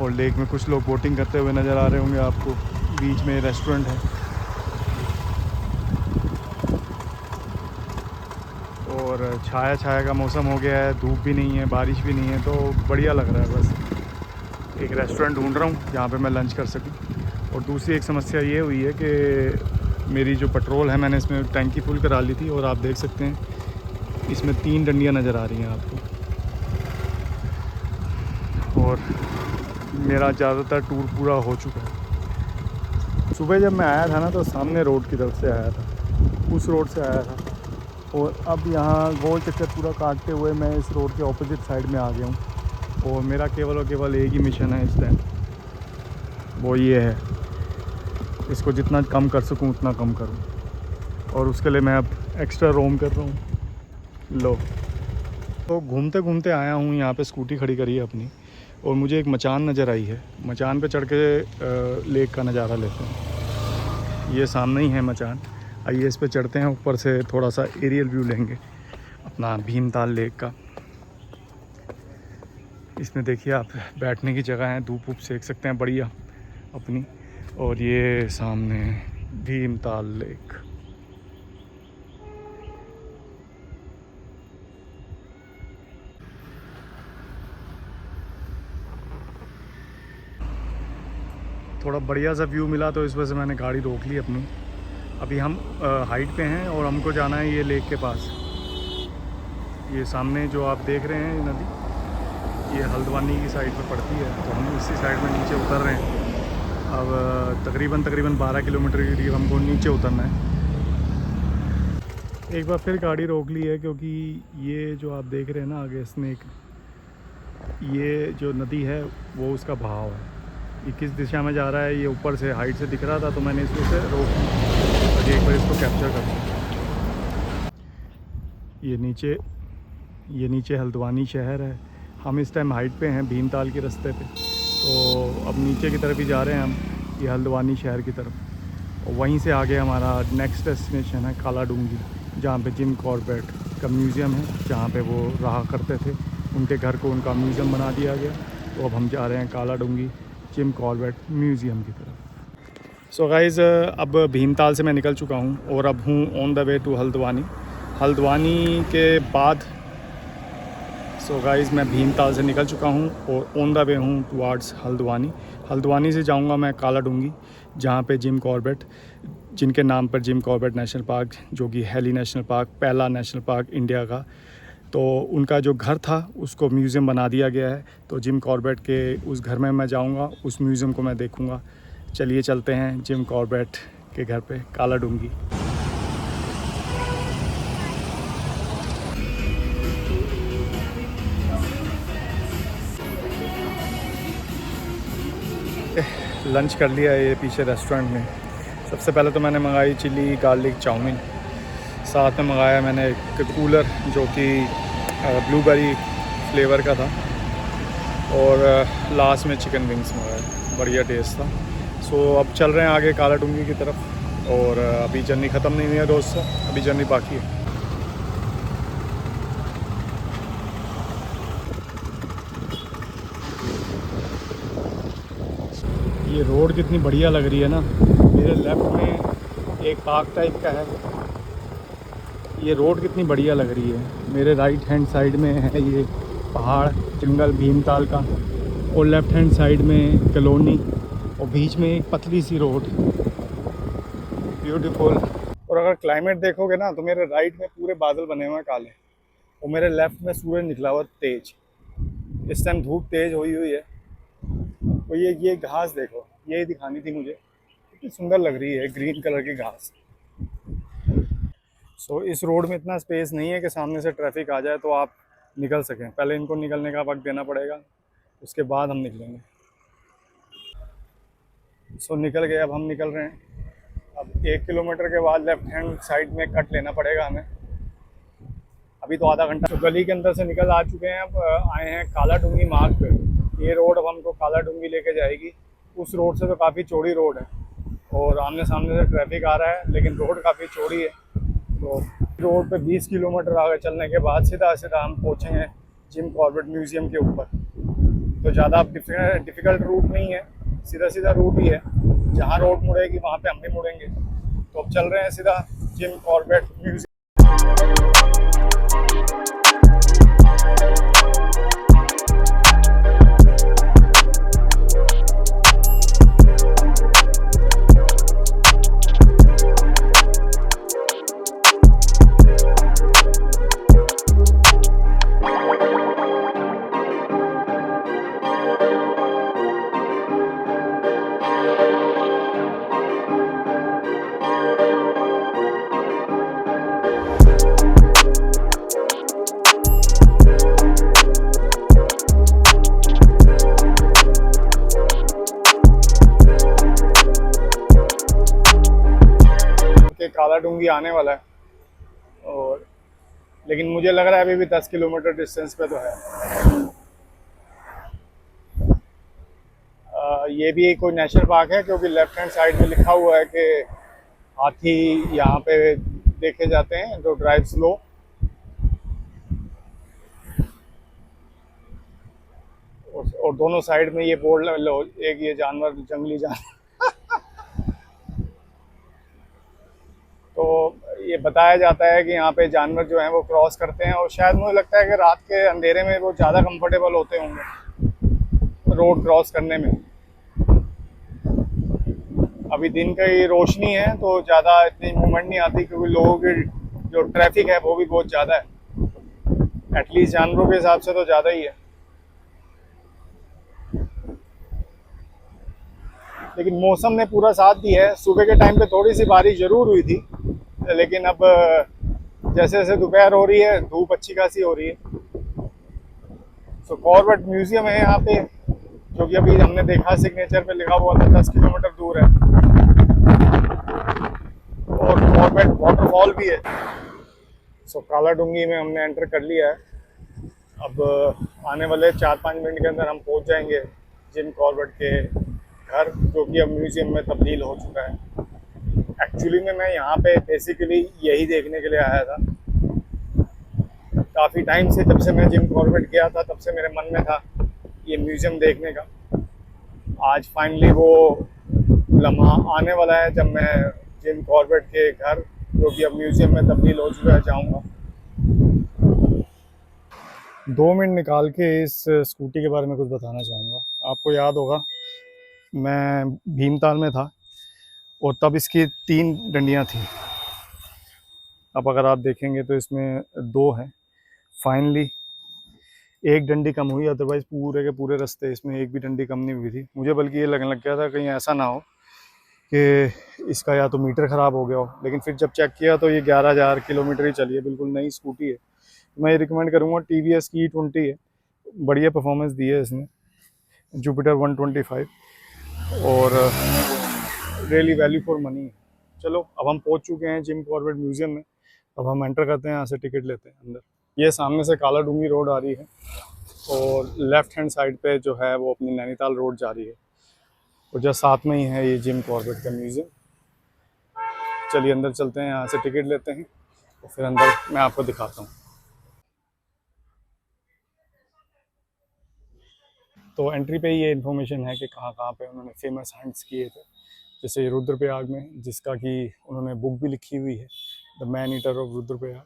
और लेक में कुछ लोग बोटिंग करते हुए नज़र आ रहे होंगे आपको, बीच में रेस्टोरेंट है। और और छाया छाया का मौसम हो गया है, धूप भी नहीं है, बारिश भी नहीं है, तो बढ़िया लग रहा है। बस एक रेस्टोरेंट ढूंढ रहा हूँ जहाँ पे मैं लंच कर सकूँ। और दूसरी एक समस्या ये हुई है कि मेरी जो पेट्रोल है, मैंने इसमें टैंकी फुल करा ली थी और आप देख सकते हैं इसमें 3 डंडियाँ नज़र आ रही हैं आपको। और मेरा ज़्यादातर टूर पूरा हो चुका है। सुबह जब मैं आया था ना, तो सामने रोड की तरफ से आया था, उस रोड से आया था, और अब यहाँ गोल चक्कर पूरा काटते हुए मैं इस रोड के ऑपोजिट साइड में आ गया हूँ। और मेरा केवल और केवल एक ही मिशन है इस टाइम, वो ये है, इसको जितना कम कर सकूँ उतना कम करूँ। और उसके लिए मैं अब एक्स्ट्रा रोम कर रहा हूँ। लो, तो घूमते घूमते आया हूँ, यहाँ पे स्कूटी खड़ी करी है अपनी, और मुझे एक मचान नज़र आई है। मचान पे चढ़ के लेक का नज़ारा लेते हैं। ये सामने ही है मचान। आइए इस पे चढ़ते हैं, ऊपर से थोड़ा सा एरियल व्यू लेंगे अपना भीमताल लेक का। इसमें देखिए आप, बैठने की जगह है, धूप वूप सेक सकते हैं बढ़िया अपनी। और ये सामने भीमताल लेक। थोड़ा बढ़िया सा व्यू मिला तो इस वजह से मैंने गाड़ी रोक ली अपनी। अभी हम हाइट पे हैं और हमको जाना है ये लेक के पास। ये सामने जो आप देख रहे हैं नदी, ये हल्द्वानी की साइड पे पड़ती है, तो हम इसी साइड में नीचे उतर रहे हैं। अब तकरीबन 12 किलोमीटर के करीब हमको नीचे उतरना है। एक बार फिर गाड़ी रोक ली है, क्योंकि ये जो आप देख रहे हैं ना आगे स्नेक, ये जो नदी है वो उसका बहाव है। ये किस दिशा में जा रहा है ये ऊपर से हाइट से दिख रहा था, तो मैंने इसको से रोक लिया ताकि एक बार इसको कैप्चर कर सकूँ। ये नीचे हल्द्वानी शहर है। हम इस टाइम हाइट पे हैं भीमताल के रास्ते पे, तो अब नीचे की तरफ ही जा रहे हैं हम, ये हल्द्वानी शहर की तरफ। और वहीं से आगे हमारा नेक्स्ट डेस्टिनेशन है काला डूंगी, जहाँ पे जिम कॉर्बेट का म्यूज़ियम है, जहाँ पे वो रहा करते थे। उनके घर को उनका म्यूज़ियम बना दिया गया। तो अब हम जा रहे हैं काला डूंगी जिम कॉर्बेट म्यूज़ियम की तरफ। सो गाइज़, अब भीमताल से मैं निकल चुका हूँ और अब हूँ on the way to Haldwani. Haldwani के बाद सो गाइज़ मैं भीमताल से निकल चुका हूँ और ऑन द वे हूँ टुवार्ड्स हल्द्वानी। हल्द्वानी से जाऊँगा मैं काला डूंगी, जहाँ पे जिम कॉर्बेट, जिनके नाम पर जिम कॉर्बेट नेशनल पार्क, जो कि हेली नेशनल पार्क, पहला नेशनल पार्क इंडिया का, तो उनका जो घर था उसको म्यूज़ियम बना दिया गया है। तो जिम कॉर्बेट के उस घर में मैं जाऊंगा, उस म्यूज़ियम को मैं देखूंगा। चलिए चलते हैं जिम कॉर्बेट के घर पे काला डूंगी। लंच कर लिया है ये पीछे रेस्टोरेंट में। सबसे पहले तो मैंने मंगाई चिली गार्लिक चाउमीन, साथ में मंगाया मैंने एक कूलर जो कि ब्लूबेरी फ्लेवर का था, और लास्ट में चिकन विंग्स मंगाया, बढ़िया टेस्ट था। सो अब चल रहे हैं आगे काला डूंगी की तरफ, और अभी जर्नी ख़त्म नहीं हुई है दोस्तों, अभी जर्नी बाकी है। ये रोड कितनी बढ़िया लग रही है ना। मेरे लेफ़्ट में एक पार्क टाइप का है। ये रोड कितनी बढ़िया लग रही है। मेरे राइट हैंड साइड में है ये पहाड़ जंगल भीमताल का, और लेफ़्ट हैंड साइड में कॉलोनी, और बीच में एक पतली सी रोड, ब्यूटीफुल। और अगर क्लाइमेट देखोगे ना, तो मेरे राइट में पूरे बादल बने हुए हैं काले, और मेरे लेफ़्ट में सूरज निकला हुआ तेज। इस टाइम धूप तेज हुई है। तो ये घास देखो, यही दिखानी थी मुझे, कितनी सुंदर लग रही है, ग्रीन कलर की घास। सो इस रोड में इतना स्पेस नहीं है कि सामने से ट्रैफिक आ जाए तो आप निकल सकें। पहले इनको निकलने का वक्त देना पड़ेगा, उसके बाद हम निकलेंगे। सो निकल गए, अब हम निकल रहे हैं। अब 1 किलोमीटर के बाद लेफ्ट हैंड साइड में कट लेना पड़ेगा हमें। अभी तो आधा घंटा, तो गली के अंदर से निकल आ चुके हैं। अब आए हैं काला डूंगी मार्ग पे। ये रोड अब हमको काला डूंगी लेके जाएगी। उस रोड से तो काफ़ी चौड़ी रोड है, और आमने सामने से ट्रैफिक आ रहा है, लेकिन रोड काफ़ी चौड़ी है। तो रोड पे 20 किलोमीटर आगे चलने के बाद सीधा सीधा हम पहुँचेंगे जिम कॉर्बेट म्यूज़ियम के ऊपर। तो ज़्यादा डिफ़िकल्ट रूट नहीं है, सीधा सीधा रूट ही है। जहाँ रोड मुड़ेगी वहाँ पे हम भी मुड़ेंगे। तो अब चल रहे हैं सीधा जिम कॉर्बेट म्यूज़ियम। काला डूंगी आने वाला है। और लेकिन मुझे लग रहा है अभी भी 10 किलोमीटर डिस्टेंस पे तो है। ये भी कोई नेशनल पार्क है, क्योंकि लेफ्ट हैंड साइड में लिखा हुआ है कि हाथी यहाँ पे देखे जाते हैं जो ड्राइव स्लो। और दोनों साइड में ये बोर्ड लो, एक ये जानवर, जंगली जानवर। तो ये बताया जाता है कि यहाँ पे जानवर जो हैं वो क्रॉस करते हैं, और शायद मुझे लगता है कि रात के अंधेरे में वो ज़्यादा कंफर्टेबल होते होंगे रोड क्रॉस करने में। अभी दिन की रोशनी है तो ज़्यादा इतनी मूवमेंट नहीं आती, क्योंकि लोगों की जो ट्रैफिक है वो भी बहुत ज़्यादा है। एटलीस्ट जानवरों के हिसाब से तो ज़्यादा ही है। लेकिन मौसम ने पूरा साथ दिया है। सुबह के टाइम पे थोड़ी सी बारिश ज़रूर हुई थी, लेकिन अब जैसे जैसे दोपहर हो रही है धूप अच्छी खासी हो रही है। तो कॉर्बेट म्यूज़ियम है यहाँ पे, जो कि अभी हमने देखा सिग्नेचर पे लिखा हुआ था 10 किलोमीटर दूर है। और कॉर्बेट वाटरफॉल भी है। सो काला डूंगी में हमने एंटर कर लिया है। अब आने वाले 4-5 मिनट के अंदर हम पहुँच जाएंगे जिम कॉर्बेट के घर, जो कि अब म्यूज़ियम में तब्दील हो चुका है। एक्चुअली में मैं यहाँ पे बेसिकली यही देखने के लिए आया था। काफ़ी टाइम से, जब से मैं जिम कॉर्बेट गया था तब से मेरे मन में था ये म्यूज़ियम देखने का। आज फाइनली वो लम्हा आने वाला है जब मैं जिम कॉर्बेट के घर, जो कि अब म्यूज़ियम में तब्दील हो चुका है, जाऊँगा। 2 मिनट निकाल के इस स्कूटी के बारे में कुछ बताना चाहूँगा। आपको याद होगा मैं भीमताल में था और तब इसकी 3 डंडियाँ थी। अब अगर आप देखेंगे तो इसमें 2 हैं। फाइनली एक डंडी कम हुई, अदरवाइज़ पूरे के पूरे रास्ते इसमें एक भी डंडी कम नहीं हुई थी। मुझे बल्कि ये लगने लग गया था कहीं ऐसा ना हो कि इसका या तो मीटर ख़राब हो गया हो, लेकिन फिर जब चेक किया तो ये 11,000 किलोमीटर ही चली है। बिल्कुल नई स्कूटी है। मैं ये रिकमेंड करूँगा। TVS की E20 है, बढ़िया परफॉर्मेंस दी है इसने। जुपिटर 125 और रियली वैल्यू फॉर मनी है। चलो अब हम पहुंच चुके हैं जिम कॉर्बेट म्यूज़ियम में। अब हम एंटर करते हैं, यहाँ से टिकट लेते हैं अंदर। ये सामने से काला डूंगी रोड आ रही है और लेफ्ट हैंड साइड पे जो है वो अपनी नैनीताल रोड जा रही है, और जस्ट साथ में ही है ये जिम कॉर्बेट का म्यूज़ियम। चलिए अंदर चलते हैं, यहाँ से टिकट लेते हैं और फिर अंदर मैं आपको दिखाता हूँ। तो एंट्री पे ये इन्फॉर्मेशन है कि कहाँ कहाँ पे उन्होंने फेमस हंट्स किए थे। जैसे रुद्रप्रयाग में, जिसका कि उन्होंने बुक भी लिखी हुई है, the man eater of Rudraprayag.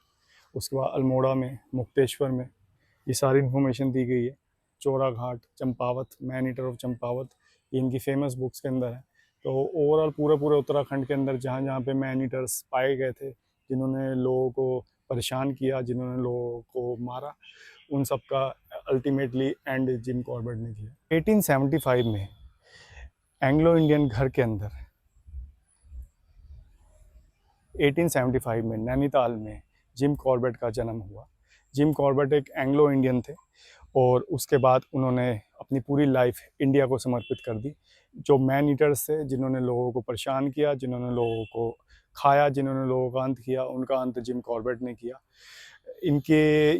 उसके बाद अल्मोड़ा में, मुक्तेश्वर में, ये सारी इन्फॉर्मेशन दी गई है। Chora Ghat, Champawat, man eater of Champawat, ये इनकी फेमस बुक्स के अंदर है। तो ओवरऑल पूरे पूरे उत्तराखंड के अंदर जहाँ जहाँ पे मैन ईटर्स पाए गए थे, जिन्होंने लोगों को परेशान किया, जिन्होंने लोगों को मारा, उन सब का अल्टीमेटली एंड जिम कॉर्बेट ने किया। 1875 में एंग्लो इंडियन घर के अंदर, 1875 में नैनीताल में जिम कॉर्बेट का जन्म हुआ। जिम कॉर्बेट एक एंग्लो इंडियन थे और उसके बाद उन्होंने अपनी पूरी लाइफ इंडिया को समर्पित कर दी। जो मैन ईटर्स थे, जिन्होंने लोगों को परेशान किया, जिन्होंने लोगों को खाया, जिन्होंने लोगों का अंत किया, उनका अंत जिम कॉर्बेट ने किया। इनके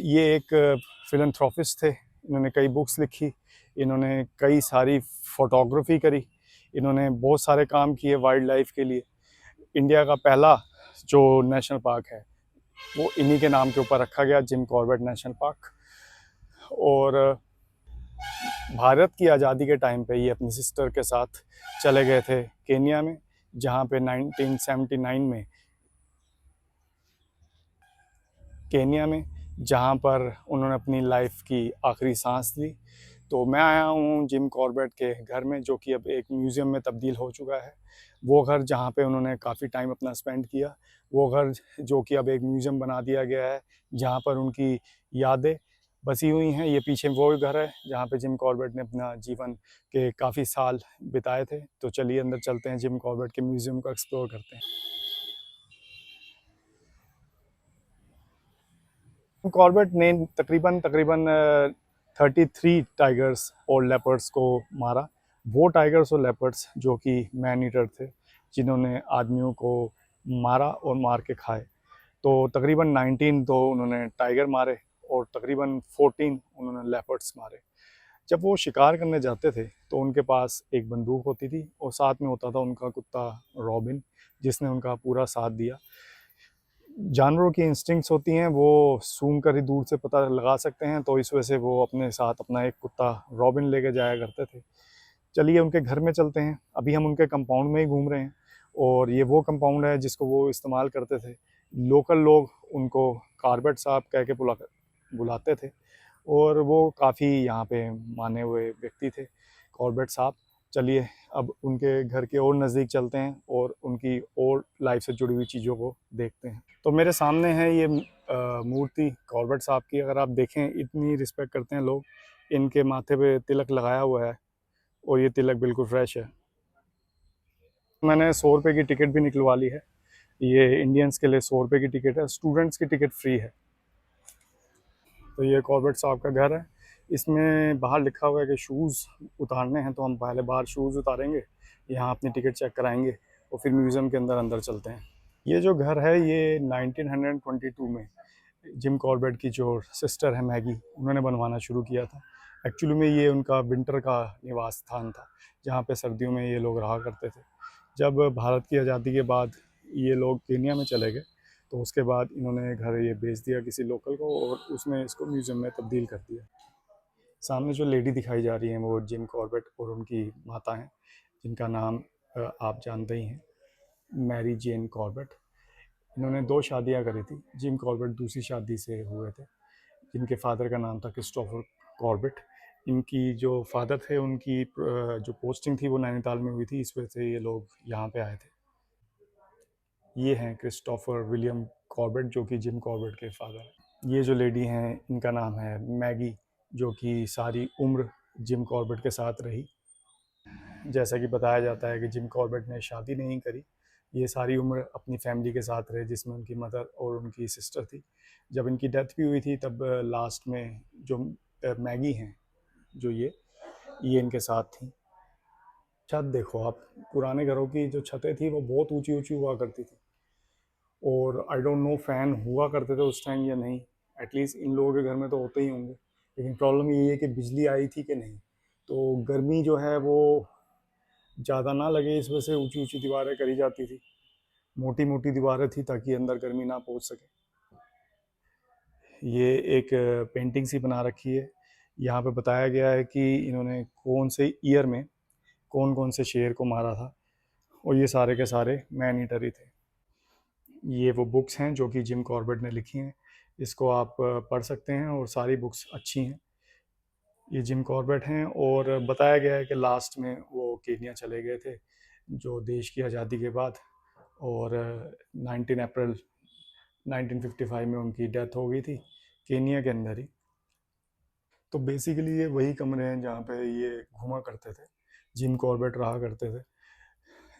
ये एक फिलैंथ्रोपिस्ट थे। इन्होंने कई बुक्स लिखी, इन्होंने कई सारी फोटोग्राफी करी, इन्होंने बहुत सारे काम किए वाइल्ड लाइफ के लिए। इंडिया का पहला जो नेशनल पार्क है वो इन्हीं के नाम के ऊपर रखा गया, जिम कॉर्बेट नेशनल पार्क। और भारत की आज़ादी के टाइम पे ये अपनी सिस्टर के साथ चले गए थे केन्या में, जहाँ पे 1979 में, केन्या में, जहाँ पर उन्होंने अपनी लाइफ की आखिरी सांस ली। तो मैं आया हूँ जिम कॉर्बेट के घर में, जो कि अब एक म्यूज़ियम में तब्दील हो चुका है। वो घर जहाँ पे उन्होंने काफ़ी टाइम अपना स्पेंड किया, वो घर जो कि अब एक म्यूज़ियम बना दिया गया है, जहाँ पर उनकी यादें बसी हुई हैं। ये पीछे वो घर है जहाँ पे जिम कॉर्बेट ने अपना जीवन के काफ़ी साल बिताए थे। तो चलिए अंदर चलते हैं, जिम कॉर्बेट के म्यूज़ियम को एक्सप्लोर करते हैं। कॉर्बेट ने तकरीबन तकरीबन 33 टाइगर्स और लेपर्ड्स को मारा। वो टाइगर्स और लेपर्ड्स जो कि मैन ईटर थे, जिन्होंने आदमियों को मारा और मार के खाए। तो तकरीबन 19 तो उन्होंने टाइगर मारे और तकरीबन 14 उन्होंने लेपर्ड्स मारे। जब वो शिकार करने जाते थे तो उनके पास एक बंदूक होती थी और साथ में होता था उनका कुत्ता रॉबिन, जिसने उनका पूरा साथ दिया। जानवरों की इंस्टिंक्ट्स होती हैं, वो सूंघ कर ही दूर से पता लगा सकते हैं, तो इस वजह से वो अपने साथ अपना एक कुत्ता रॉबिन लेके जाया करते थे। चलिए उनके घर में चलते हैं। अभी हम उनके कंपाउंड में ही घूम रहे हैं और ये वो कंपाउंड है जिसको वो इस्तेमाल करते थे। लोकल लोग उनको कारबेट साहब कह के बुलाते थे और वो काफ़ी यहाँ पे माने हुए व्यक्ति थे कॉर्बेट साहब। चलिए अब उनके घर के और नज़दीक चलते हैं और उनकी और लाइफ से जुड़ी हुई चीज़ों को देखते हैं। तो मेरे सामने है ये मूर्ति कॉर्बेट साहब की। अगर आप देखें इतनी रिस्पेक्ट करते हैं लोग, इनके माथे पे तिलक लगाया हुआ है और ये तिलक बिल्कुल फ्रेश है। मैंने 100 रुपये की टिकट भी निकलवा ली है। ये इंडियंस के लिए 100 रुपये की टिकट है, स्टूडेंट्स की टिकट फ्री है। तो ये कॉर्बेट साहब का घर है। इसमें बाहर लिखा हुआ है कि शूज़ उतारने हैं, तो हम पहले बाहर शूज़ उतारेंगे, यहाँ अपनी टिकट चेक कराएंगे और फिर म्यूज़ियम के अंदर अंदर चलते हैं। ये जो घर है ये 1922 में जिम कॉर्बेट की जो सिस्टर है मैगी, उन्होंने बनवाना शुरू किया था। एक्चुअली में ये उनका विंटर का निवास स्थान था, जहाँ पे सर्दियों में ये लोग रहा करते थे। जब भारत की आज़ादी के बाद ये लोग केनिया में चले गए, तो उसके बाद इन्होंने घर ये बेच दिया किसी लोकल को और उसने इसको म्यूज़ियम में तब्दील कर दिया। सामने जो लेडी दिखाई जा रही हैं वो जिम कॉर्बेट और उनकी माता हैं, जिनका नाम आप जानते ही हैं, मैरी जेन कॉर्बेट। इन्होंने 2 शादियाँ करी थी। जिम कॉर्बेट दूसरी शादी से हुए थे। इनके फादर का नाम था क्रिस्टोफर कॉर्बेट। इनकी जो फादर थे उनकी जो पोस्टिंग थी वो नैनीताल में हुई थी, इस वजह से ये लोग यहाँ पे आए थे। ये हैं क्रिस्टोफर विलियम कॉर्बेट, जो कि जिम कॉर्बेट के फादर हैं। ये जो लेडी हैं इनका नाम है मैगी, जो कि सारी उम्र जिम कॉर्बेट के साथ रही। जैसा कि बताया जाता है कि जिम कॉर्बेट ने शादी नहीं करी, ये सारी उम्र अपनी फैमिली के साथ रहे, जिसमें उनकी मदर और उनकी सिस्टर थी। जब इनकी डेथ भी हुई थी तब लास्ट में जो मैगी हैं, जो ये इनके साथ थी। छत देखो आप, पुराने घरों की जो छतें थी वो बहुत ऊंची ऊंची हुआ करती थी और आई डोंट नो फ़ैन हुआ करते थे उस टाइम या नहीं। एटलीस्ट इन लोगों के घर में तो होते ही होंगे, लेकिन प्रॉब्लम ये है कि बिजली आई थी कि नहीं, तो गर्मी जो है वो ज़्यादा ना लगे, इस वजह से ऊंची ऊंची दीवारें करी जाती थी। मोटी मोटी दीवारें थी ताकि अंदर गर्मी ना पहुंच सके। ये एक पेंटिंग सी बना रखी है। यहाँ पे बताया गया है कि इन्होंने कौन से ईयर में कौन कौन से शेर को मारा था और ये सारे के सारे मैन ईटर ही थे। ये वो बुक्स हैं जो कि जिम कॉर्बेट ने लिखी हैं। इसको आप पढ़ सकते हैं और सारी बुक्स अच्छी हैं। ये जिम कॉर्बेट हैं और बताया गया है कि लास्ट में वो केनिया चले गए थे जो देश की आज़ादी के बाद, और 19 अप्रैल 1955 में उनकी डेथ हो गई थी केनिया के अंदर ही। तो बेसिकली ये वही कमरे हैं जहाँ पे ये घूमा करते थे, जिम कॉर्बेट रहा करते थे।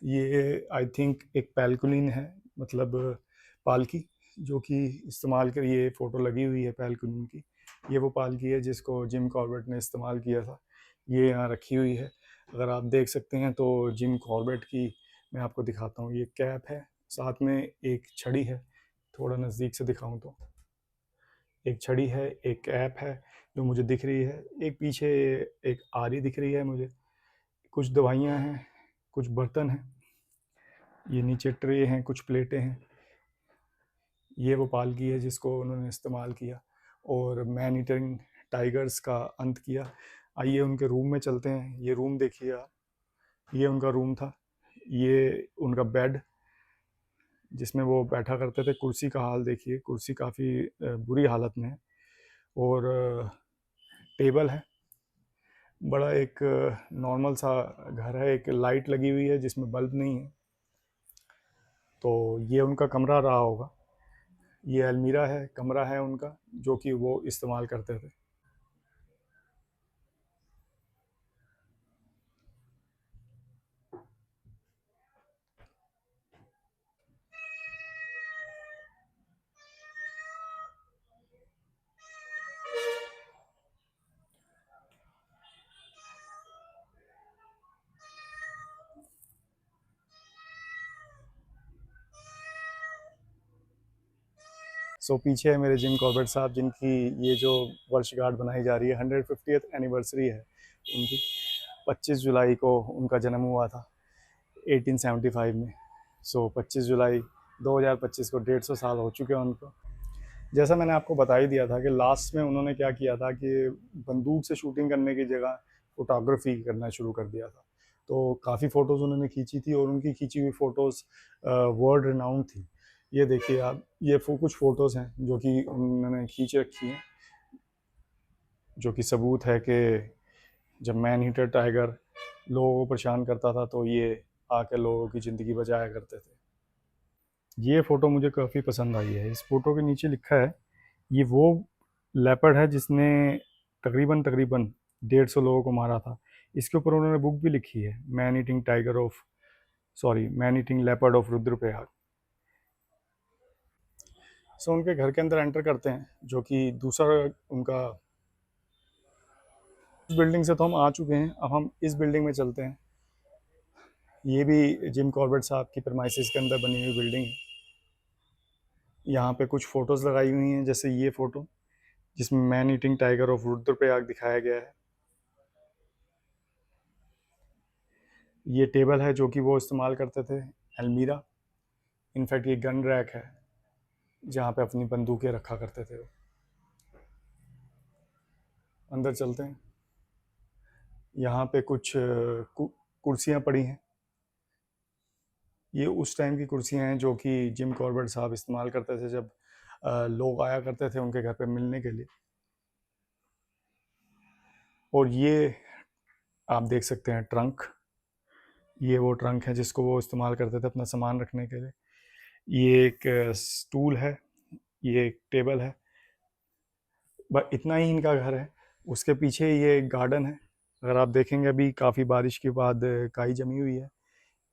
ये आई थिंक एक पैलकुलिन है, मतलब पालकी, जो कि इस्तेमाल कर, ये फ़ोटो लगी हुई है पैलकुलिन की। ये वो पालकी है जिसको जिम कॉर्बेट ने इस्तेमाल किया था। ये यहाँ रखी हुई है, अगर आप देख सकते हैं तो जिम कॉर्बेट की मैं आपको दिखाता हूँ। ये कैप है, साथ में एक छड़ी है, थोड़ा नज़दीक से दिखाऊँ तो एक छड़ी है, एक कैप है जो मुझे दिख रही है, एक पीछे एक आरी दिख रही है मुझे, कुछ दवाइयाँ हैं, कुछ बर्तन हैं, ये नीचे ट्रे हैं, कुछ प्लेटें हैं। ये वो पालकी है जिसको उन्होंने इस्तेमाल किया और मैन ईटिंग टाइगर्स का अंत किया। आइए उनके रूम में चलते हैं। ये रूम देखिए आप, ये उनका रूम था। ये उनका बेड जिसमें वो बैठा करते थे। कुर्सी का हाल देखिए, कुर्सी काफ़ी बुरी हालत में है और टेबल है। बड़ा एक नॉर्मल सा घर है, एक लाइट लगी हुई है जिसमें बल्ब नहीं है। तो ये उनका कमरा रहा होगा। ये अलमीरा है, कमरा है उनका जो कि वो इस्तेमाल करते थे। सो पीछे है मेरे जिम कॉर्बेट साहब, जिनकी ये जो वर्षगांठ बनाई जा रही है, 150th एनिवर्सरी है उनकी। 25 जुलाई को उनका जन्म हुआ था 1875 में। सो 25 जुलाई 2025 को 150 साल हो चुके हैं उनको। जैसा मैंने आपको बता ही दिया था कि लास्ट में उन्होंने क्या किया था कि बंदूक से शूटिंग करने की जगह फोटोग्राफी करना शुरू कर दिया था। तो काफ़ी फ़ोटोज़ उन्होंने खींची थी और उनकी खींची हुई फ़ोटोज़ वर्ल्ड रिनाउंड थी। ये देखिए आप, ये कुछ फ़ोटोज़ हैं जो कि उन्होंने खींच रखी हैं, जो कि सबूत है कि जब मैन हीटर टाइगर लोगों को परेशान करता था तो ये आके लोगों की ज़िंदगी बचाया करते थे। ये फ़ोटो मुझे काफ़ी पसंद आई है। इस फ़ोटो के नीचे लिखा है, ये वो लेपर्ड है जिसने तकरीबन तकरीबन 150 लोगों को मारा था। इसके ऊपर उन्होंने बुक भी लिखी है, man eating leopard of Rudraprayag. So उनके घर के अंदर एंटर करते हैं, जो कि दूसरा उनका, इस बिल्डिंग से तो हम आ चुके हैं, अब हम इस बिल्डिंग में चलते हैं। ये भी जिम कॉर्बेट साहब की प्रेमाइसिस के अंदर बनी हुई बिल्डिंग है। यहाँ पे कुछ फ़ोटोज़ लगाई हुई हैं, जैसे ये फ़ोटो जिसमें man eating tiger of Rudraprayag दिखाया गया है। ये टेबल है जो कि वो इस्तेमाल करते थे, अलमीरा। इनफैक्ट ये गन रैक है जहाँ पे अपनी बंदूकें रखा करते थे वो। अंदर चलते हैं। यहाँ पे कुछ कुर्सियाँ पड़ी हैं। ये उस टाइम की कुर्सियाँ हैं जो कि जिम कॉर्बेट साहब इस्तेमाल करते थे जब लोग आया करते थे उनके घर पे मिलने के लिए। और ये आप देख सकते हैं ट्रंक, ये वो ट्रंक है जिसको वो इस्तेमाल करते थे अपना सामान रखने के लिए। ये एक स्टूल है, ये एक टेबल है, बस इतना ही इनका घर है। उसके पीछे ये एक गार्डन है, अगर आप देखेंगे अभी काफ़ी बारिश के बाद काई जमी हुई है।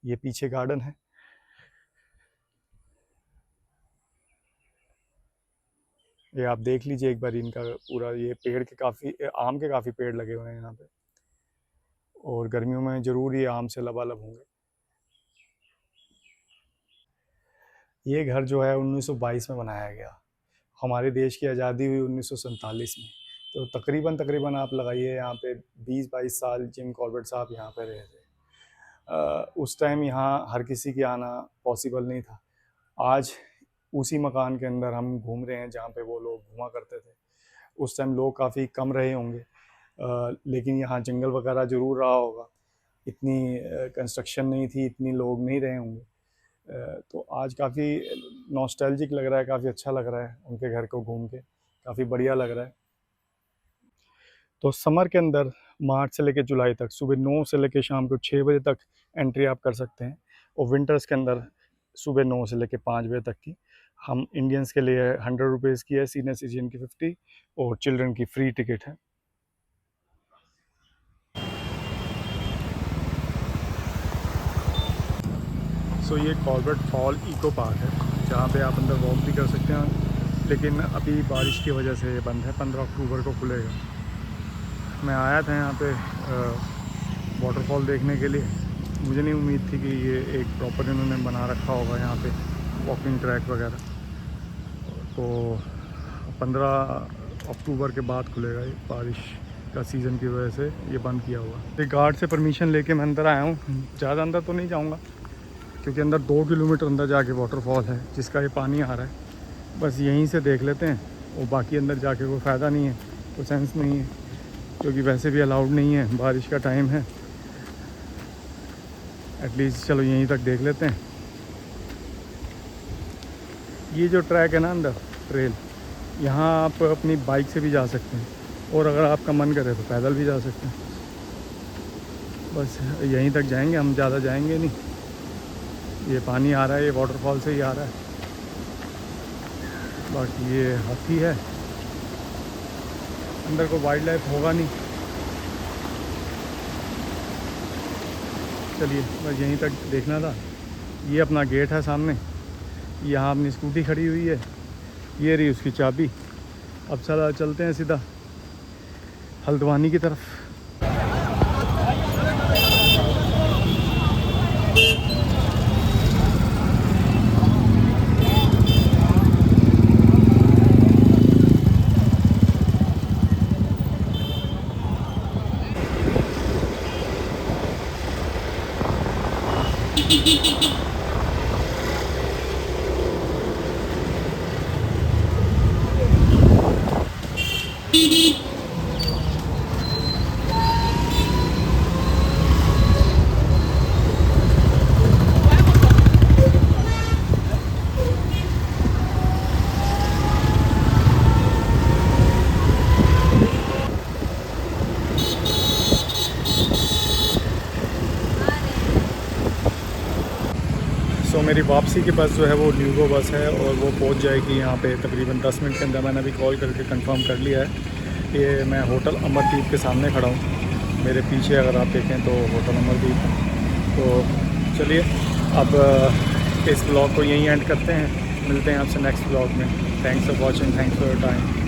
ये पीछे गार्डन है। ये आप देख लीजिए एक बार इनका पूरा, ये पेड़ के काफ़ी, आम के काफ़ी पेड़ लगे हुए हैं यहाँ पे, और गर्मियों में ज़रूर ये आम से लबालब होंगे। ये घर जो है 1922 में बनाया गया। हमारे देश की आज़ादी हुई 1947 में। तो तकरीबन तकरीबन आप लगाइए यहाँ पे 20-22 साल जिम कॉर्बेट साहब यहाँ पे रहे थे। उस टाइम यहाँ हर किसी के आना पॉसिबल नहीं था। आज उसी मकान के अंदर हम घूम रहे हैं जहाँ पे वो लोग घूमा करते थे। उस टाइम लोग काफ़ी कम रहे होंगे, लेकिन यहाँ जंगल वगैरह ज़रूर रहा होगा। इतनी कंस्ट्रक्शन नहीं थी, इतनी लोग नहीं रहे होंगे। तो आज काफ़ी नॉस्टैल्जिक लग रहा है, काफ़ी अच्छा लग रहा है उनके घर को घूम के, काफ़ी बढ़िया लग रहा है। तो समर के अंदर मार्च से लेकर जुलाई तक सुबह 9 से लेकर शाम को 6 बजे तक एंट्री आप कर सकते हैं, और विंटर्स के अंदर सुबह 9 से लेकर 5 बजे तक की। हम इंडियंस के लिए 100 रुपीज़ की है, सीनियर सिटीजन की 50 और चिल्ड्रन की फ्री टिकट है। सो ये कॉर्बेट फॉल इको पार्क है, जहाँ पे आप अंदर वॉक भी कर सकते हैं, लेकिन अभी बारिश की वजह से ये बंद है। 15 अक्टूबर को खुलेगा। मैं आया था यहाँ पे वाटरफॉल देखने के लिए। मुझे नहीं उम्मीद थी कि ये एक प्रॉपर इन्होंने बना रखा होगा यहाँ पे वॉकिंग ट्रैक वगैरह। तो 15 अक्टूबर के बाद खुलेगा, ये बारिश का सीज़न की वजह से ये बंद किया हुआ। ये गार्ड से परमिशन लेके मैं अंदर आया हूँ। ज़्यादा अंदर तो नहीं जाऊँगा क्योंकि अंदर 2 किलोमीटर अंदर जाके वाटरफॉल है जिसका ये पानी आ रहा है। बस यहीं से देख लेते हैं, और बाकी अंदर जाके कोई फ़ायदा नहीं है, कोई सेंस नहीं है, क्योंकि वैसे भी अलाउड नहीं है, बारिश का टाइम है। एटलीस्ट चलो यहीं तक देख लेते हैं। ये जो ट्रैक है ना अंदर ट्रेल, यहाँ आप अपनी बाइक से भी जा सकते हैं, और अगर आपका मन करे तो पैदल भी जा सकते हैं। बस यहीं तक जाएंगे हम, ज़्यादा जाएंगे नहीं। ये पानी आ रहा है, ये वाटरफॉल से ही आ रहा है। बाकी ये हाथी है, अंदर कोई वाइल्ड लाइफ होगा नहीं। चलिए बस यहीं तक देखना था। ये अपना गेट है सामने, यहाँ अपनी स्कूटी खड़ी हुई है, ये रही उसकी चाबी। अब चलते हैं सीधा हल्द्वानी की तरफ। सो मेरी वापसी की बस जो है वो न्यूगो बस है और वो पहुंच जाएगी यहाँ पे तकरीबन 10 मिनट के अंदर। मैंने अभी कॉल करके कंफर्म कर लिया है। ये मैं होटल अमरदीप के सामने खड़ा हूँ। मेरे पीछे अगर आप देखें तो होटल अमरदीप है। तो चलिए अब इस ब्लॉग को यहीं एंड करते हैं। मिलते हैं आपसे नेक्स्ट ब्लॉग में। Thanks for watching, thanks for your time.